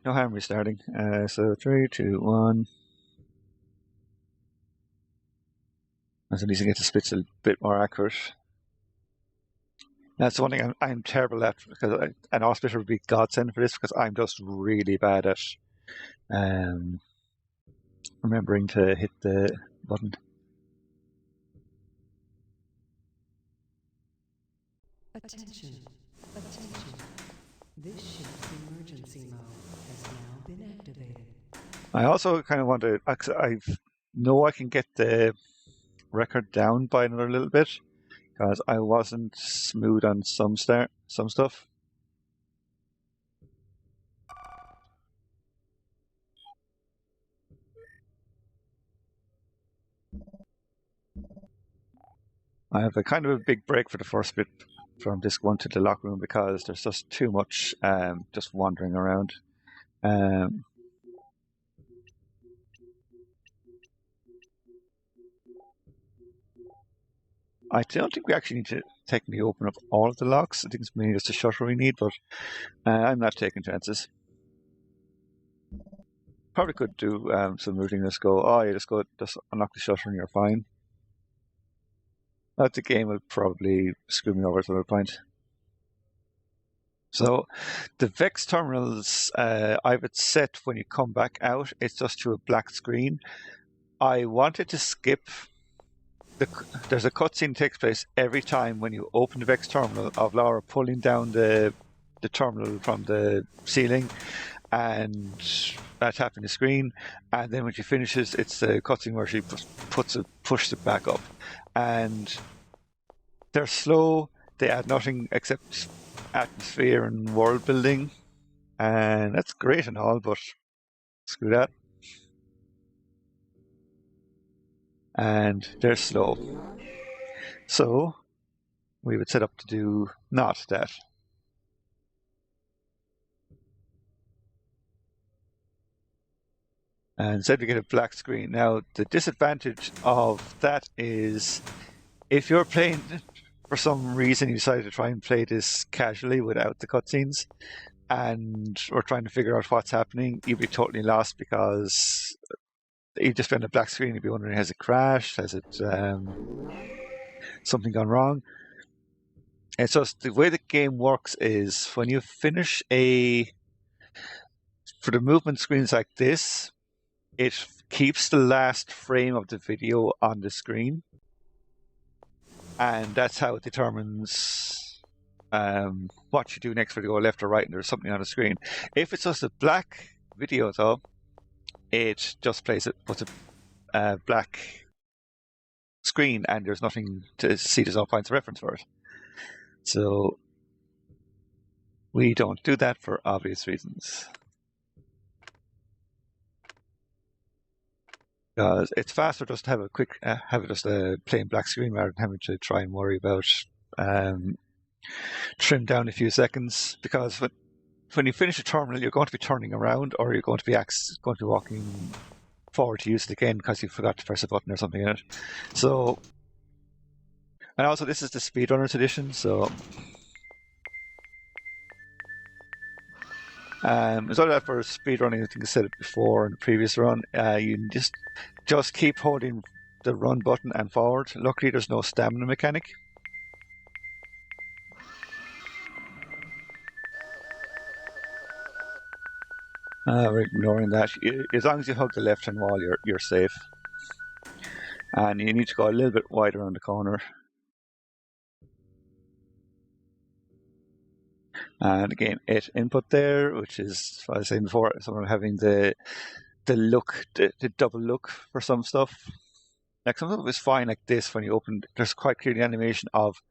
No harm restarting. So 3, 2, 1. At least I get the splits a bit more accurate. That's the one thing I'm terrible at, because an auspiciator would be godsend for this, because I'm just really bad at remembering to hit the button. Attention. This ship's emergency mode has now been activated. I also kind of want to. I know I can get the record down by another little bit, because I wasn't smooth on some stuff. I have a kind of a big break for the first bit from disc 1 to the locker room, because there's just too much just wandering around. I don't think we actually need to technically open up all of the locks. I think it's mainly just a shutter we need, but I'm not taking chances. Probably could do some routing. Just go, oh, you just unlock the shutter and you're fine. But the game will probably screw me over at some point. So the Vex terminals, I have it set when you come back out, it's just to a black screen. I wanted to skip there's a cutscene that takes place every time when you open the Vex terminal of Laura pulling down the terminal from the ceiling and tapping the screen, and then when she finishes, it's a cutscene where she pushes it back up. And they're slow. They add nothing except atmosphere and world building, and that's great and all, but screw that. And they're slow. So we would set up to do not that. And instead we get a black screen. Now the disadvantage of that is if you're playing, for some reason you decided to try and play this casually without the cutscenes, and we're trying to figure out what's happening, you'd be totally lost, because you'd just be on a black screen. You'd be wondering, has it crashed? Has it something gone wrong? And so the way the game works is when you finish for the movement screens like this, it keeps the last frame of the video on the screen. And that's how it determines what you do next, whether you go left or right and there's something on the screen. If it's just a black video though, it just puts a black screen and there's nothing to see, there's no points of reference for it. So we don't do that for obvious reasons. Because it's faster just to have a quick, have it just a plain black screen rather than having to try and worry about trim down a few seconds. Because when you finish a terminal, you're going to be turning around, or you're going to be walking forward to use it again because you forgot to press a button or something in it. So, and also this is the Speedrunners edition, so it's all that for speedrunning. I think I said it before in the previous run. You just keep holding the run button and forward. Luckily, there's no stamina mechanic. We're ignoring that. As long as you hug the left-hand wall, you're safe. And you need to go a little bit wider around the corner. And again, it input there, which is, as I was saying before, someone having the double look for some stuff. Like some stuff is fine like this when you open, there's quite clearly animation of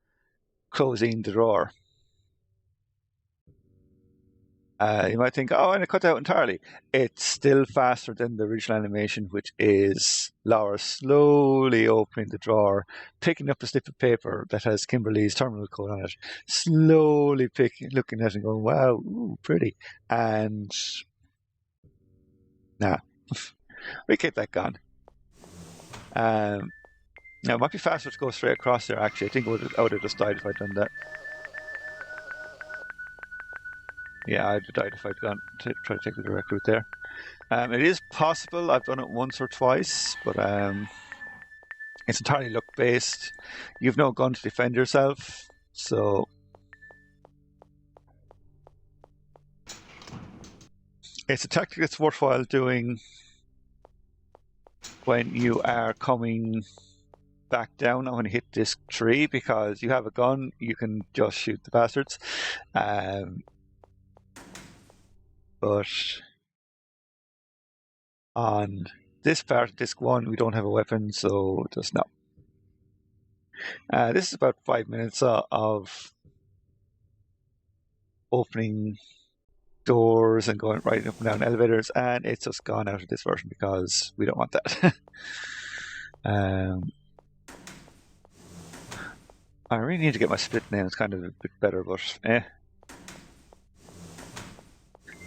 closing the drawer. You might think, oh, and it cut out entirely. It's still faster than the original animation, which is Laura slowly opening the drawer, picking up a slip of paper that has Kimberly's terminal code on it, slowly looking at it and going, wow, ooh, pretty. And nah, we keep that gone. Now, it might be faster to go straight across there, actually. I think I would have just died if I'd done that. Yeah, I'd have died if I'd gone to try to take the direct route there. It is possible. I've done it once or twice, but it's entirely luck based. You've no gun to defend yourself, so it's a tactic that's worthwhile doing when you are coming back down and when you hit disc 3, because you have a gun, you can just shoot the bastards. But on this part, disc 1, we don't have a weapon, so just no. This is about 5 minutes of opening doors and going right up and down elevators, and it's just gone out of this version because we don't want that. I really need to get my split name. It's kind of a bit better, but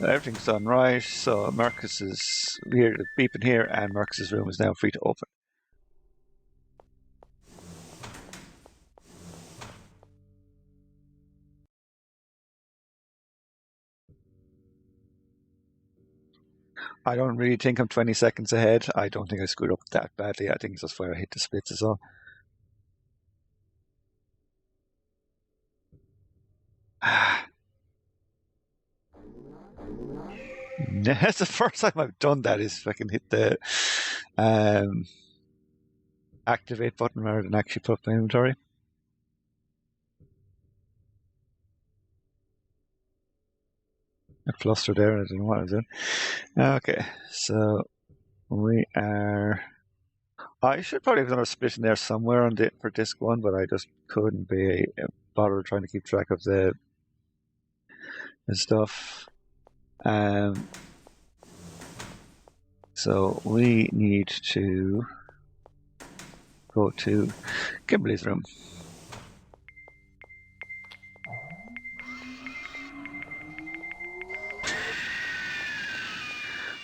everything's done right. So Marcus is here, beeping here, and Marcus's room is now free to open. I don't really think I'm 20 seconds ahead. I don't think I screwed up that badly. I think it's just where I hit the splits as well. That's the first time I've done that, is if I can hit the activate button rather than actually put up my inventory. A cluster there, I don't know what I was doing. Okay, so we are... I should probably have done a split in there somewhere on for disc 1, but I just couldn't be bothered trying to keep track of the stuff. So we need to go to Kimberly's room.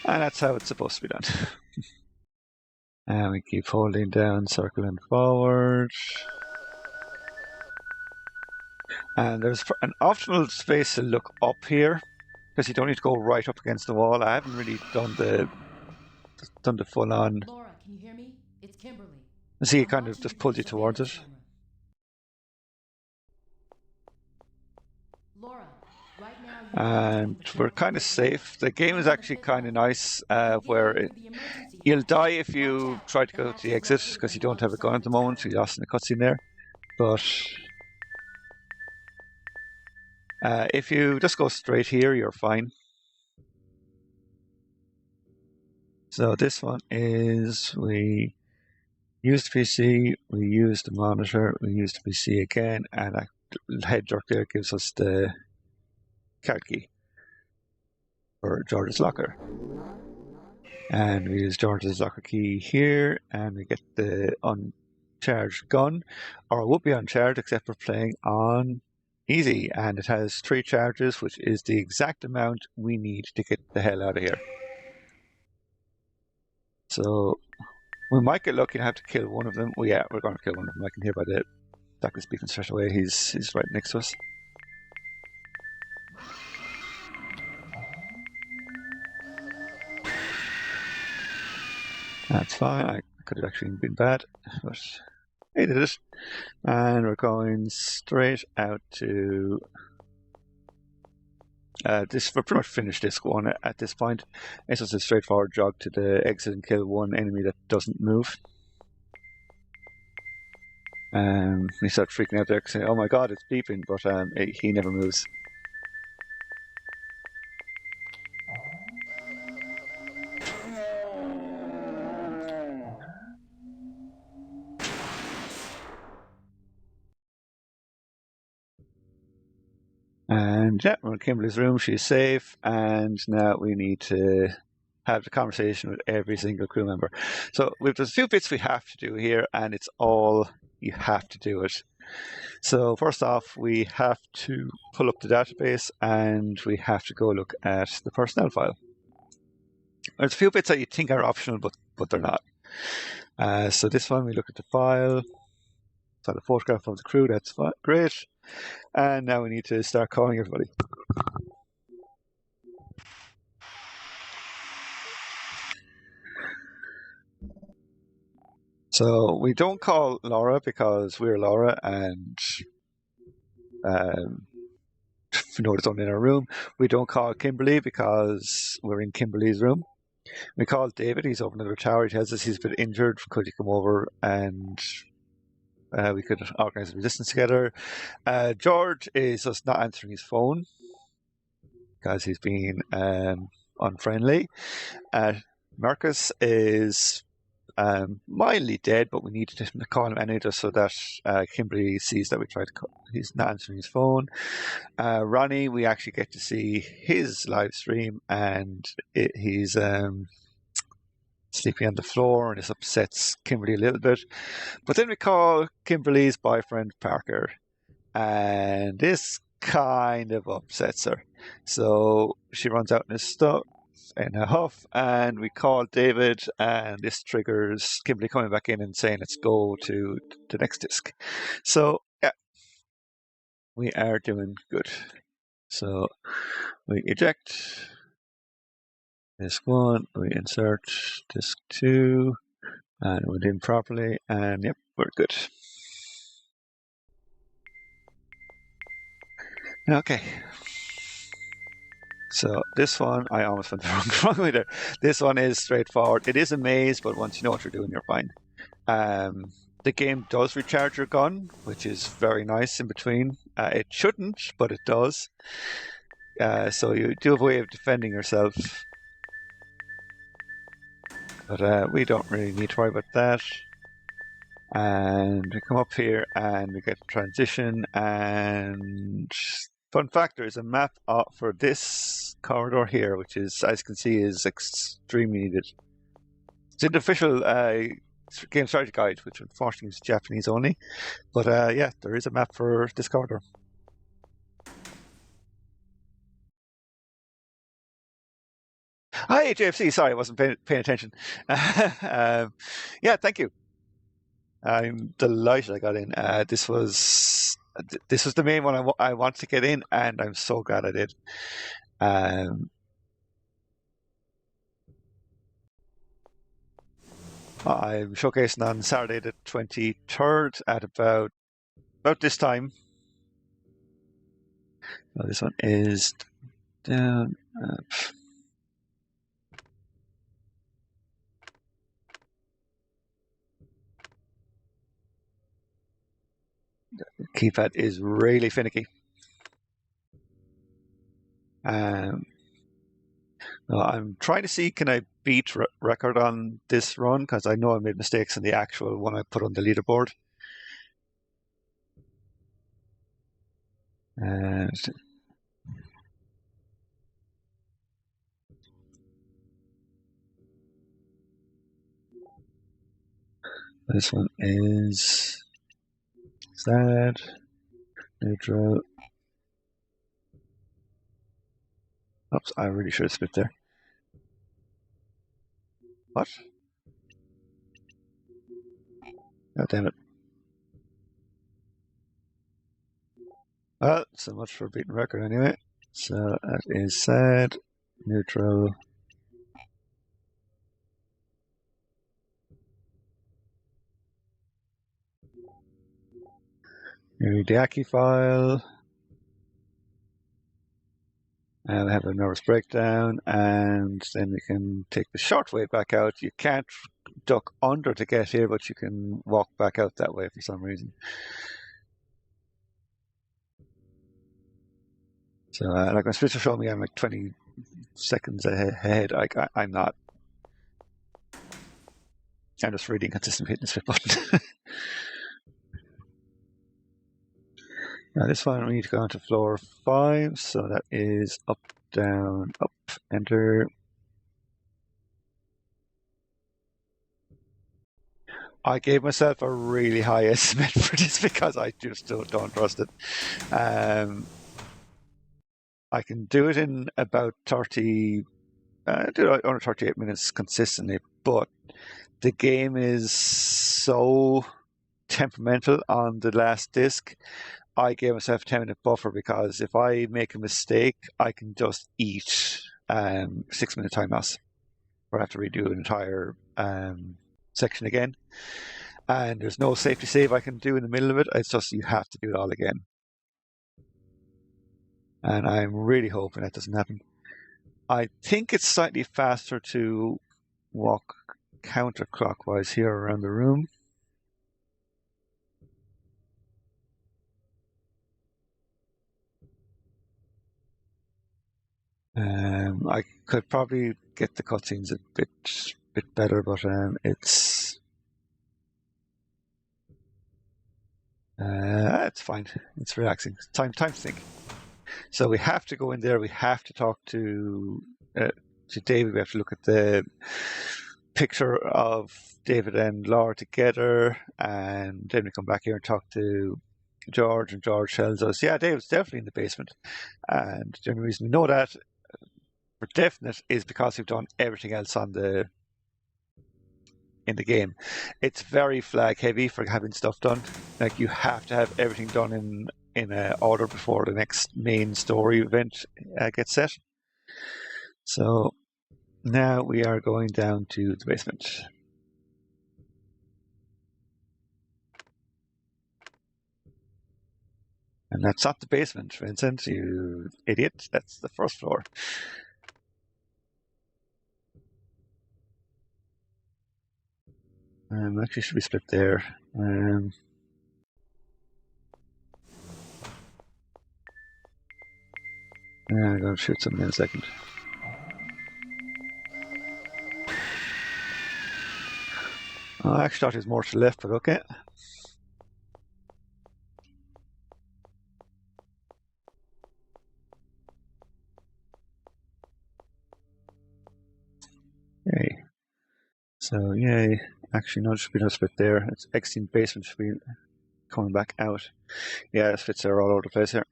And that's how it's supposed to be done. And we keep holding down, circling forward. And there's an optimal space to look up here, because you don't need to go right up against the wall. I haven't really done the full on. Laura, can you hear me? It's Kimberly. See, it kind of just pulls you towards it. Laura, right now and we're kind of safe. The game is actually kind of nice, where you'll die if you try to go to the exit because you don't have a gun at the moment, so you lost in the cutscene there. But if you just go straight here, you're fine. So this one is, we use the PC, we use the monitor, we use the PC again, and that head jerk there gives us the card key for George's locker. And we use George's locker key here, and we get the uncharged gun, or it would be uncharged except for playing on easy, and it has 3 charges, which is the exact amount we need to get the hell out of here. So we might get lucky and have to kill one of them. Well, yeah, we're going to kill one of them. I can hear by the Doc is speaking straight away. He's right next to us. That's fine. I could have actually been bad, but he did it. And we're going straight out to this. We're pretty much finished disc 1 at this point. It's just a straightforward jog to the exit and kill one enemy that doesn't move. We start freaking out there, saying, "Oh my god, it's beeping!" But he never moves. And yeah, we're in Kimberly's room. She's safe, and now we need to have the conversation with every single crew member. So there's a few bits we have to do here, and it's all you have to do it. So first off, we have to pull up the database, and we have to go look at the personnel file. There's a few bits that you think are optional, but they're not. So this one, we look at the file. So the photograph of the crew, that's great. And now we need to start calling everybody. So we don't call Laura because we're Laura, and we know it's only in our room. We don't call Kimberly because we're in Kimberly's room. We call David. He's over in the tower. He tells us he's been injured. Could he come over and we could organize a resistance together? George is just not answering his phone because he's being unfriendly. Marcus is mildly dead, but we need to call him anyway just so that Kimberly sees that we tried to call. He's not answering his phone. Ronnie, we actually get to see his live stream, and he's sleeping on the floor, and this upsets Kimberly a little bit. But then we call Kimberly's boyfriend Parker, and this kind of upsets her. So she runs out in a huff, and we call David, and this triggers Kimberly coming back in and saying, let's go to the next disc. So, yeah, we are doing good. So, we eject disk 1, we insert disk 2, and it went in properly, and yep, we're good. Okay. So this one, I almost went the wrong way there. This one is straightforward. It is a maze, but once you know what you're doing, you're fine. The game does recharge your gun, which is very nice in between. It shouldn't, but it does. So you do have a way of defending yourself. But we don't really need to worry about that. And we come up here and we get transition, and fun fact, there is a map for this corridor here, which is, as you can see, is extremely needed. It's in the official game strategy guide, which unfortunately is Japanese only. But yeah, there is a map for this corridor. Hi, JFC. Sorry, I wasn't paying attention. Yeah, thank you. I'm delighted I got in. This was the main one I wanted to get in, and I'm so glad I did. I'm showcasing on Saturday the 23rd at about this time. Oh, this one is down. The keypad is really finicky. I'm trying to see, can I beat record on this run, because I know I made mistakes in the actual one I put on the leaderboard. And this one is sad, neutral. Oops, I really should have split there. What? Oh, damn it. Well, so much for beating record anyway. So that is sad, neutral. Read the Aki file. And I have a nervous breakdown, and then we can take the short way back out. You can't duck under to get here, but you can walk back out that way for some reason. So, like when Switcher showed me, I'm like 20 seconds ahead. I'm not. I'm just really inconsistent hitting the split button. Now this one we need to go on to floor 5, so that is up, down, up, enter. I gave myself a really high estimate for this because I just don't trust it. I can do it in about 30, do it under 38 minutes consistently, but the game is so temperamental on the last disc. I gave myself a 10-minute buffer because if I make a mistake, I can just eat 6-minute time loss, or I have to redo an entire section again. And there's no safety save I can do in the middle of it. It's just you have to do it all again. And I'm really hoping that doesn't happen. I think it's slightly faster to walk counterclockwise here around the room. I could probably get the cutscenes a bit better, but it's fine. It's relaxing. Time to think. So we have to go in there. We have to talk to David. We have to look at the picture of David and Laura together, and then we come back here and talk to George, and George tells us, yeah, David's definitely in the basement. And the only reason we know that for definite is because we've done everything else in the game. It's very flag heavy for having stuff done. Like, you have to have everything done in order before the next main story event gets set. So now we are going down to the basement. And that's not the basement, Vincent, you idiot. That's the first floor. Actually should be split there. I'm going to shoot something in a second. I actually thought it was more to the left, but okay. Yay. So, yay. Actually, no, there should be no split there. It's exiting basement should be coming back out. Yeah, splits are all over the place here.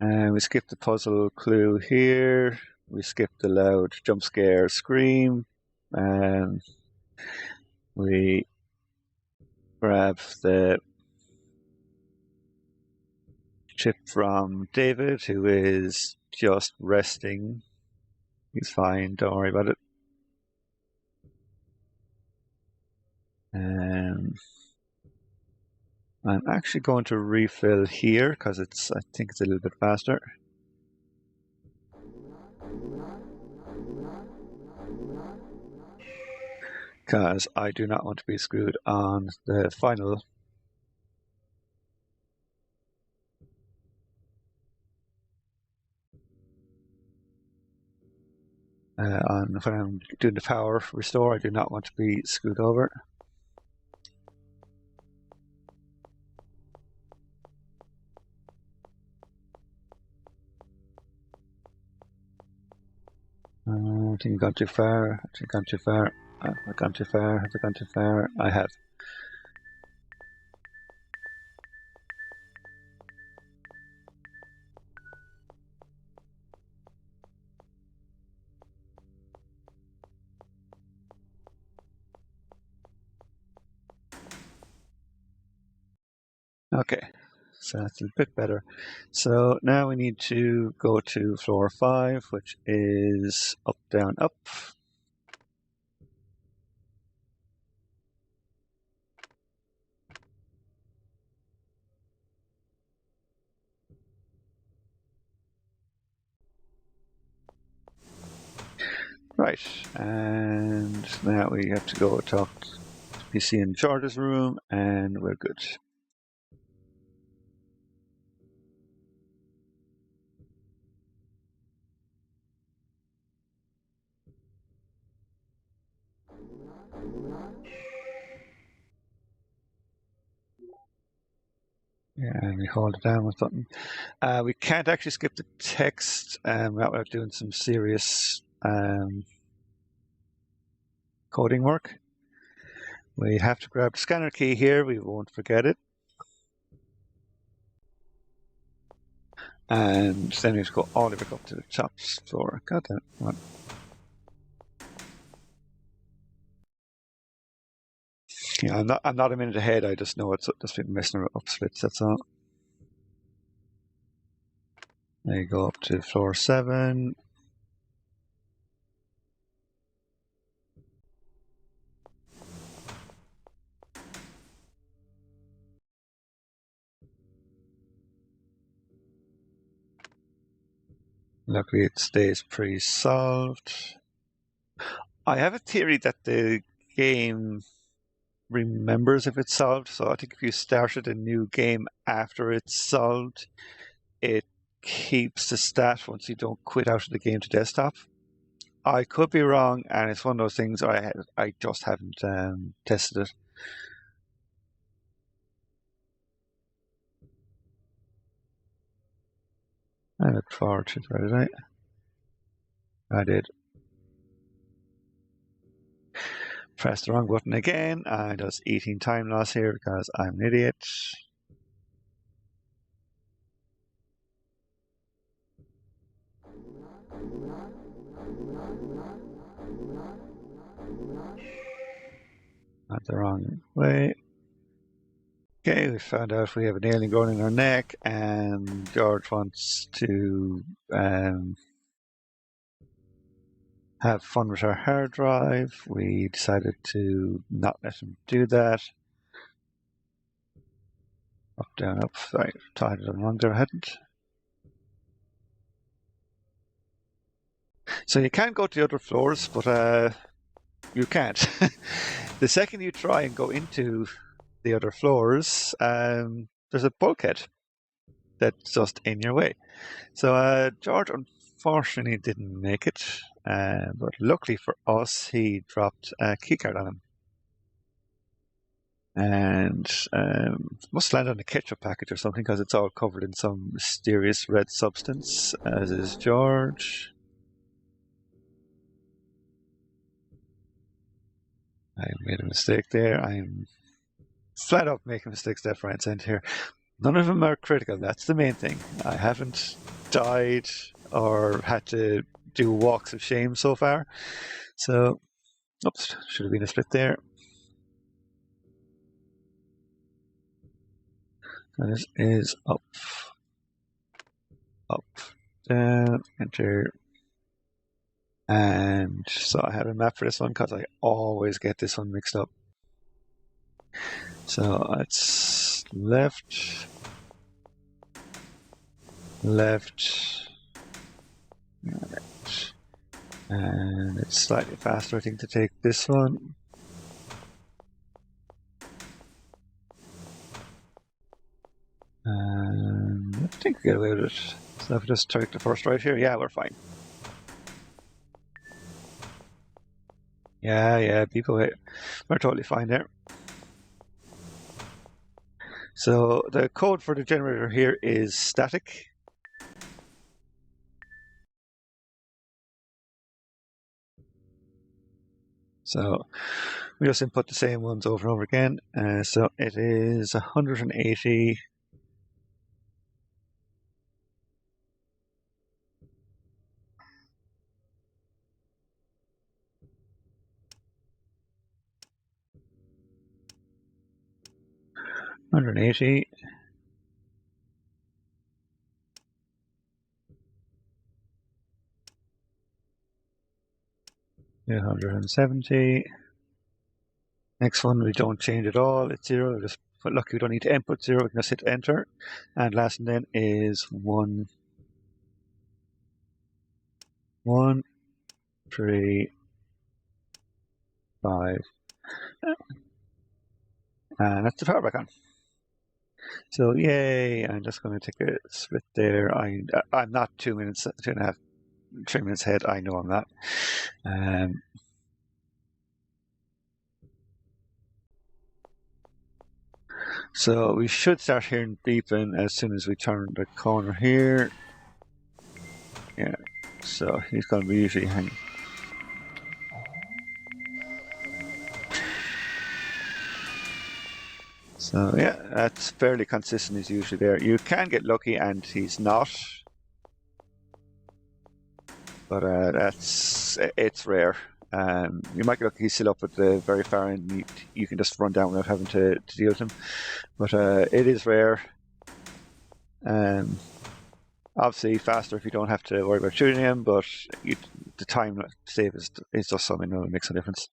And we skipped the puzzle clue here. We skipped the loud jump scare scream. And we grab the chip from David, who is just resting. He's fine, don't worry about it. I'm actually going to refill here because I think it's a little bit faster. Because I do not want to be screwed on the final. When I'm doing the power restore, I do not want to be screwed over. I think I've gone too far. I think I've gone too far. I've gone too far. Have I gone too far? I have. Okay, so that's a bit better. So now we need to go to floor 5, which is up, down, up. Right, and now we have to go talk to PC in George's room, and we're good. Yeah, and we hold it down with button. We can't actually skip the text without doing some serious coding work. We have to grab the scanner key here. We won't forget it. And then we have to go all the way up to the top floor. God damn it. Come on. Yeah, I'm not a minute ahead. I just know it's just been messing up splits, that's all. There you go, up to floor 7. Luckily, it stays pre-solved. I have a theory that the game remembers if it's solved. So I think if you started a new game after it's solved, it keeps the stat once you don't quit out of the game to desktop. I could be wrong, and it's one of those things I just haven't tested it. I look forward to it, did I did. Press the wrong button again. I'm just eating time loss here because I'm an idiot. Not the wrong way. Okay, we found out we have an alien growing in our neck, and George wants to have fun with our hard drive. We decided to not let him do that. Up, down, up. Sorry, tied it wrong there, I hadn't. So you can go to the other floors, but you can't. The second you try and go into the other floors, there's a bulkhead that's just in your way. So George unfortunately didn't make it, but luckily for us, he dropped a keycard on him. And must land on a ketchup packet or something because it's all covered in some mysterious red substance, as is George. I made a mistake there. I'm flat out making mistakes left, right, and centre here. None of them are critical. That's the main thing. I haven't died or had to do walks of shame so far. So, oops, should have been a split there. And this is up, up, down, enter. And so I have a map for this one because I always get this one mixed up. So it's left, left, right. And it's slightly faster, I think, to take this one. And I think we get away with it. So if we just take the first right here, yeah, we're fine. Yeah, people, we're totally fine there. So the code for the generator here is static. So we just input the same ones over and over again. So it is 180. Hundred and 270. Next one we don't change at all. It's 0. We just put lucky we don't need to input 0. We can just hit enter. And last one then is 1, 1, 3, 5. And that's the power back on. So yay! I'm just going to take a split there. I'm not 2 minutes, 2.5, 3 minutes ahead. I know I'm not. So we should start hearing beeping as soon as we turn the corner here. Yeah. So he's going to be usually hanging. So yeah, that's fairly consistent. He's usually there. You can get lucky and he's not, but it's rare. You might get lucky he's still up at the very far end. You can just run down without having to deal with him, but it is rare. Obviously faster if you don't have to worry about shooting him, but the time save is just something that makes a difference.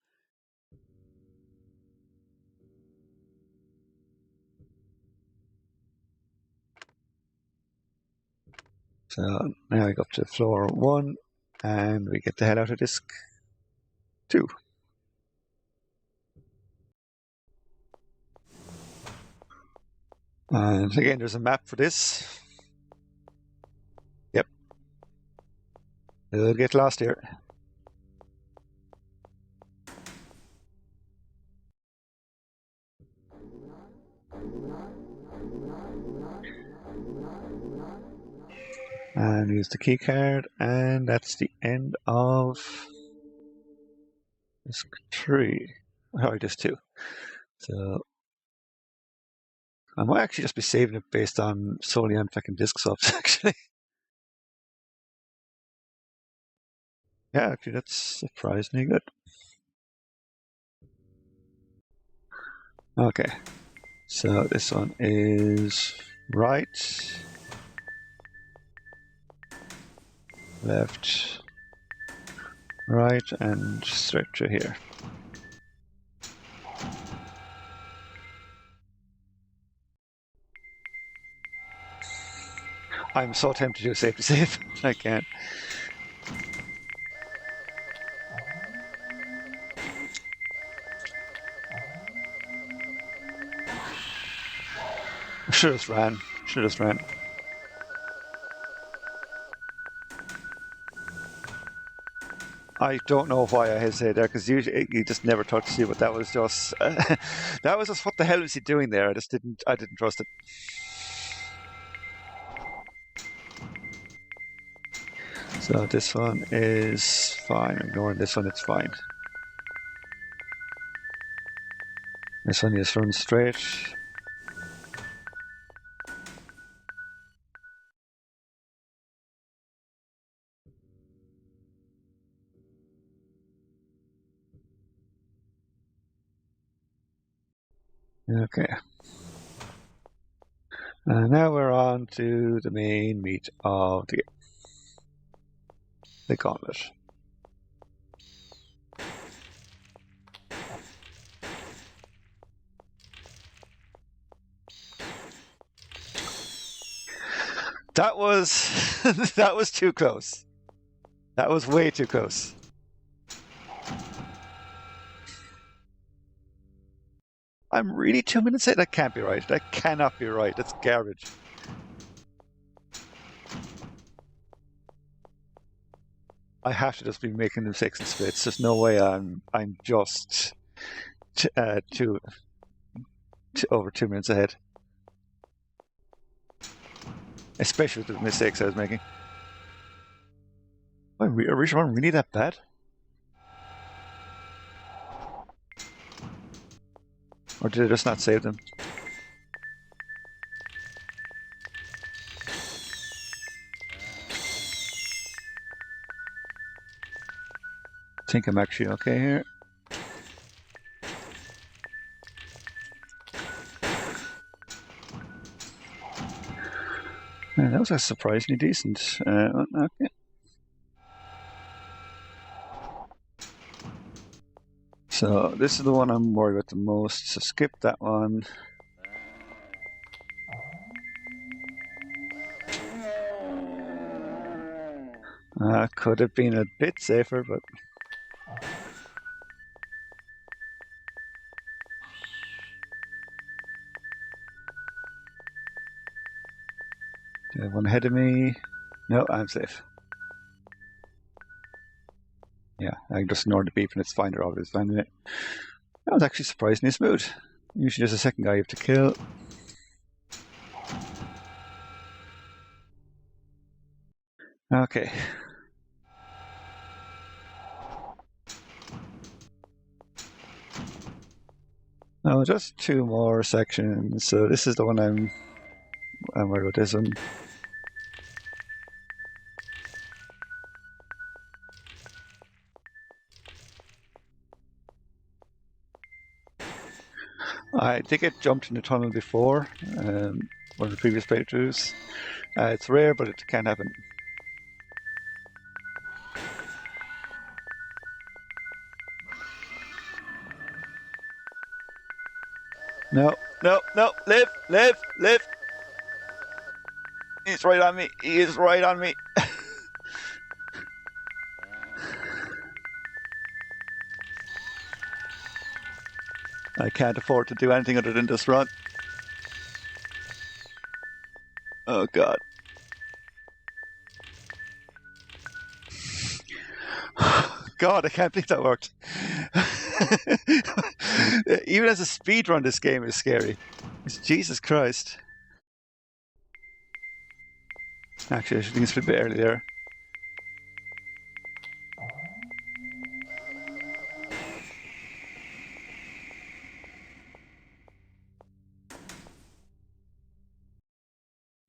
So now we go up to floor 1 and we get the hell out of disc 2. And again, there's a map for this. Yep. We'll get lost here. And use the key card, and that's the end of disc 3. Oh, disc 2. So I might actually just be saving it based on solely on fucking disc swaps, actually. Yeah, actually, that's surprisingly good. Okay, so this one is right, left, right, and straight through here. I'm so tempted to do a safety save. I can't. Should have just ran. Should have just ran. I don't know why I hesitated there, because you just never thought to see, but that was just that was just what the hell was he doing there? I didn't trust it. So this one is fine. Ignoring this one, it's fine. This one is run straight. Okay. And now we're on to the main meat of the gauntlet. That was that was too close. That was way too close. I'm really 2 minutes late. That can't be right. That cannot be right. That's garbage. I have to just be making mistakes and splits. There's no way I'm just over 2 minutes ahead. Especially with the mistakes I was making. Are we really that bad? Or did I just not save them? I think I'm actually okay here. Yeah, that was a surprisingly decent. Okay. So this is the one I'm worried about the most. So skip that one. Could have been a bit safer, but do I have one ahead of me? No, I'm safe. Yeah, I just ignored the beep and it's fine. They're always finding it. That was actually surprisingly smooth. Usually there's a second guy you have to kill. Okay. Oh, just 2 more sections. So this is the one I'm worried about this one. I did get jumped in the tunnel before, one of the previous playthroughs. It's rare, but it can happen. No, no, no, live, live, live! He's right on me. He is right on me. I can't afford to do anything other than just run. Oh god. God, I can't believe that worked. Even as a speed run, this game is scary. Jesus Christ. Actually, I should think it's a bit earlier.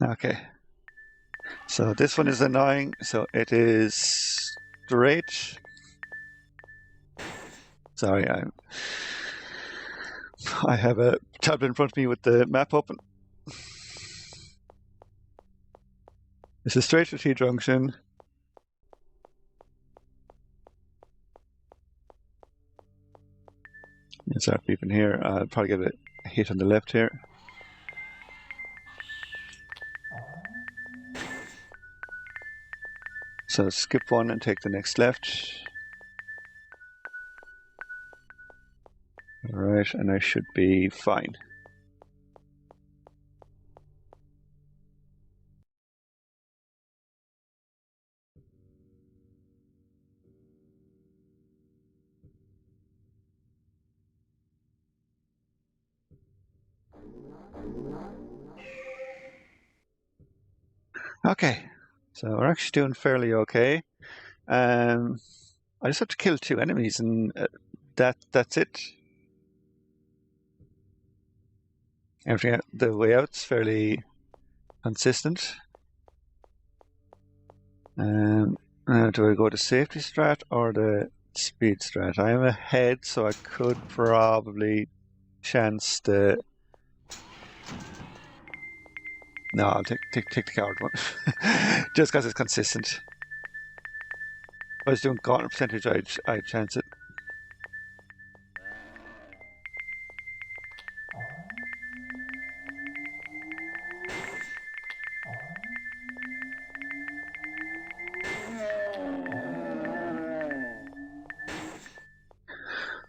Okay. So this one is annoying. So it is straight. Sorry, I have a tablet in front of me with the map open. This is straight to T junction. Let's start beeping here. I'll probably get a hit on the left here. So skip one and take the next left. Alright, and I should be fine. Okay, so we're actually doing fairly okay. I just have to kill 2 enemies, and that's it. Everything the way out's fairly consistent. Do I go to safety strat or the speed strat? I am ahead, so I could probably chance the. No, I'll take the coward one, just because it's consistent. If I was doing gauntlet percentage, I'd chance it.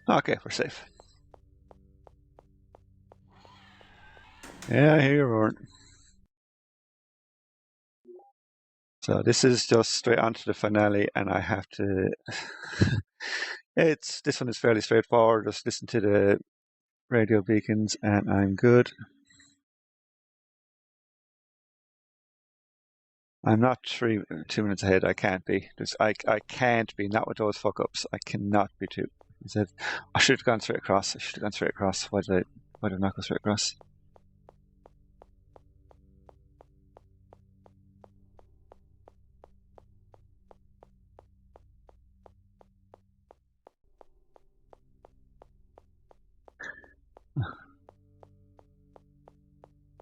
Okay, we're safe. Yeah, I hear you roaring. So this is just straight onto the finale, and I have to. This one is fairly straightforward. Just listen to the radio beacons, and I'm good. I'm not 2 minutes ahead. I can't be. I can't be. Not with those fuck ups. I cannot be 2. He said, I should have gone straight across. I should have gone straight across. Why did I not go straight across?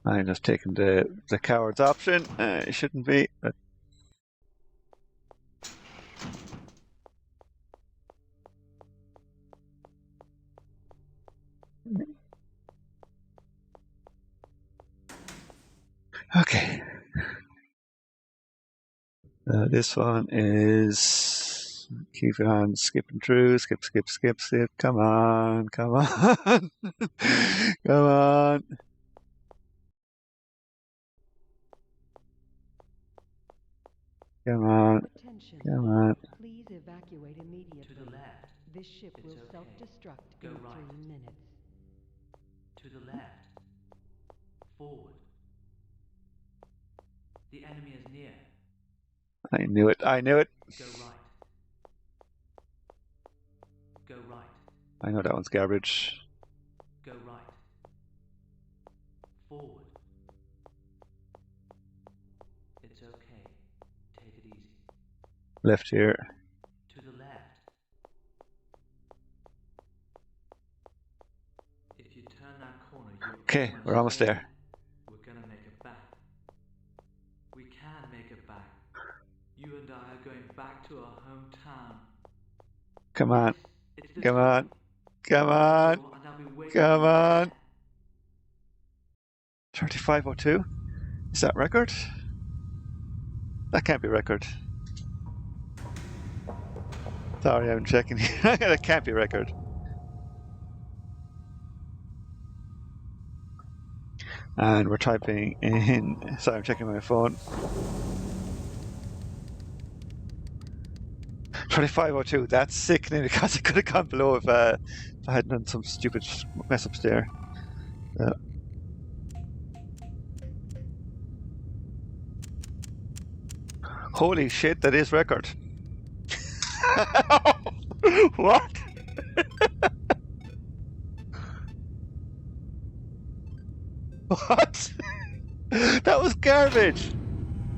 I'm just taking the coward's option. It shouldn't be. But okay. This one is keep it on skipping through. Skip. Come on. Come on. Come on. Come on. Attention. Come on. Please evacuate immediately. To the left. This ship It's will okay. self-destruct Go in right. 3 minutes. To the left. Forward. The enemy is near. I knew it. I knew it. Go right. Go right. I know that one's garbage. Go right. Forward. It's okay. Take it easy. Left here. To the left. If you turn that corner, you're Okay, we're almost there. We're gonna make it back. We can make it back. You and I are going back to our hometown. Come on. It's this Come way. on. Come on. And I'll be waiting Come for you on. there. 3502? Is that record? That can't be record. Sorry, I'm checking. That can't be record. And we're typing in. Sorry, I'm checking my phone. 2502. That's sickening because it could have gone below if I hadn't done some stupid mess ups there. Holy shit, that is record. What? What? That was garbage.